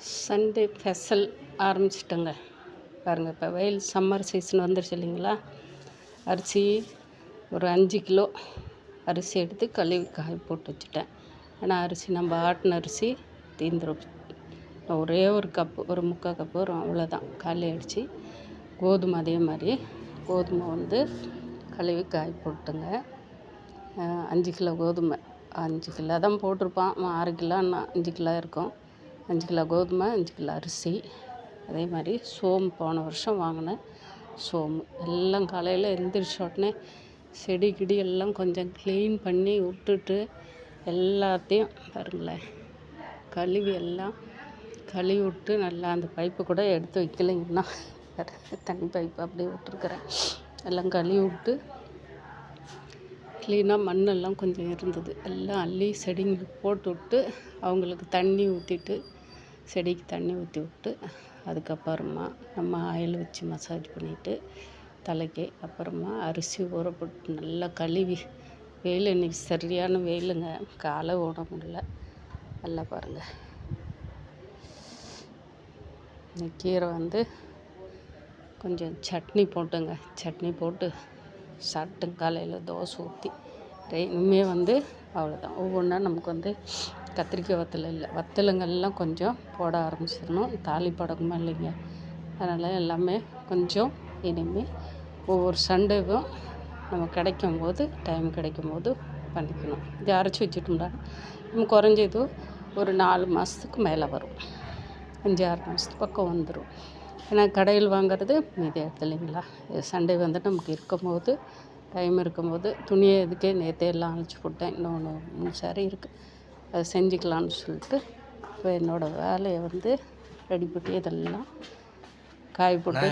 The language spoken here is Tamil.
Sunday special ஆரம்பிச்சிட்டோங்க. பாருங்கள், இப்போ வெயில் சம்மர் சீசன் வந்துருச்சு இல்லைங்களா. அரிசி ஒரு 5 கிலோ அரிசி எடுத்து கழுவி காய போட்டு வச்சுட்டேன். ஏன்னா அரிசி நம்ம ஆட்டின அரிசி தீந்துரும். ஒரே ஒரு கப்பு, ஒரு 3/4 கப்பு வரும், அவ்வளோதான், காலி ஆகிடுச்சு. கோதுமை அதே மாதிரி கோதுமை வந்து கழுவி காய போட்டுங்க. 5 கிலோ கோதுமை, 5 கிலோ தான் போட்டிருப்பான், 6 கிலோன்னா 5 கிலோ இருக்கும். 5 கிலோ கோதுமை, 5 கிலோ அரிசி. அதே மாதிரி சோம்பு, போன வருஷம் வாங்கினேன் சோம்பு. எல்லாம் காலையில் எழுந்திரிச்ச உடனே செடி கிடி எல்லாம் கொஞ்சம் க்ளீன் பண்ணி விட்டுட்டு எல்லாத்தையும் பாருங்களேன் கழுவி எல்லாம் கழுவி விட்டு நல்லா அந்த பைப்பு கூட எடுத்து வைக்கலைங்கன்னா தண்ணி பைப்பு அப்படியே விட்டுருக்குறேன். எல்லாம் கழுவி விட்டு க்ளீனாக மண்ணெல்லாம் கொஞ்சம் இருந்தது, எல்லாம் அள்ளி செடிங்களுக்கு போட்டு விட்டு அவங்களுக்கு தண்ணி ஊற்றிட்டு, செடிக்கு தண்ணி ஊற்றி விட்டு, அதுக்கப்புறமா நம்ம ஆயில் வச்சு மசாஜ் பண்ணிவிட்டு தலைக்கு அப்புறமா அரிசி ஊற போட்டு நல்லா கழுவி, வெயில் இன்றைக்கி சரியான வெயிலுங்க, காலை ஓட முடியல. நல்லா பாருங்கள், இந்த கீரை வந்து கொஞ்சம் சட்னி போட்டுங்க, சட்னி போட்டு சாப்பிட்டுங்க. காலையில் தோசை ஊற்றி இனிமேல் வந்து அவ்வளோதான். ஒவ்வொன்றா நமக்கு வந்து கத்திரிக்காய் வத்தல் இல்லை, வத்தலுங்கள்லாம் கொஞ்சம் போட ஆரம்பிச்சிடணும். தாளிப்படக்குமா இல்லைங்க, அதனால் எல்லாமே கொஞ்சம் இனிமேல் ஒவ்வொரு சண்டேவும் நம்ம கிடைக்கும்போது, டைம் கிடைக்கும்போது பண்ணிக்கணும். இது அரைச்சி வச்சுட்டோம்னா நம்ம குறைஞ்சது ஒரு 4 மாதத்துக்கு மேலே வரும், 5-6 மாதத்துக்கு பக்கம் வந்துடும். ஏன்னா கடையில் வாங்குறது மீதி எடுத்து இல்லைங்களா. சண்டே வந்து நமக்கு இருக்கும்போது, டைம் இருக்கும்போது துணியை இதுக்கே நேற்றே எல்லாம் அழைச்சி போட்டேன். இன்னொன்று 3 சாரி இருக்குது, அதை செஞ்சுக்கலான்னு சொல்லிட்டு இப்போ என்னோடய வேலையை வந்து ரெடி பண்ணி இதெல்லாம் காய போட்டு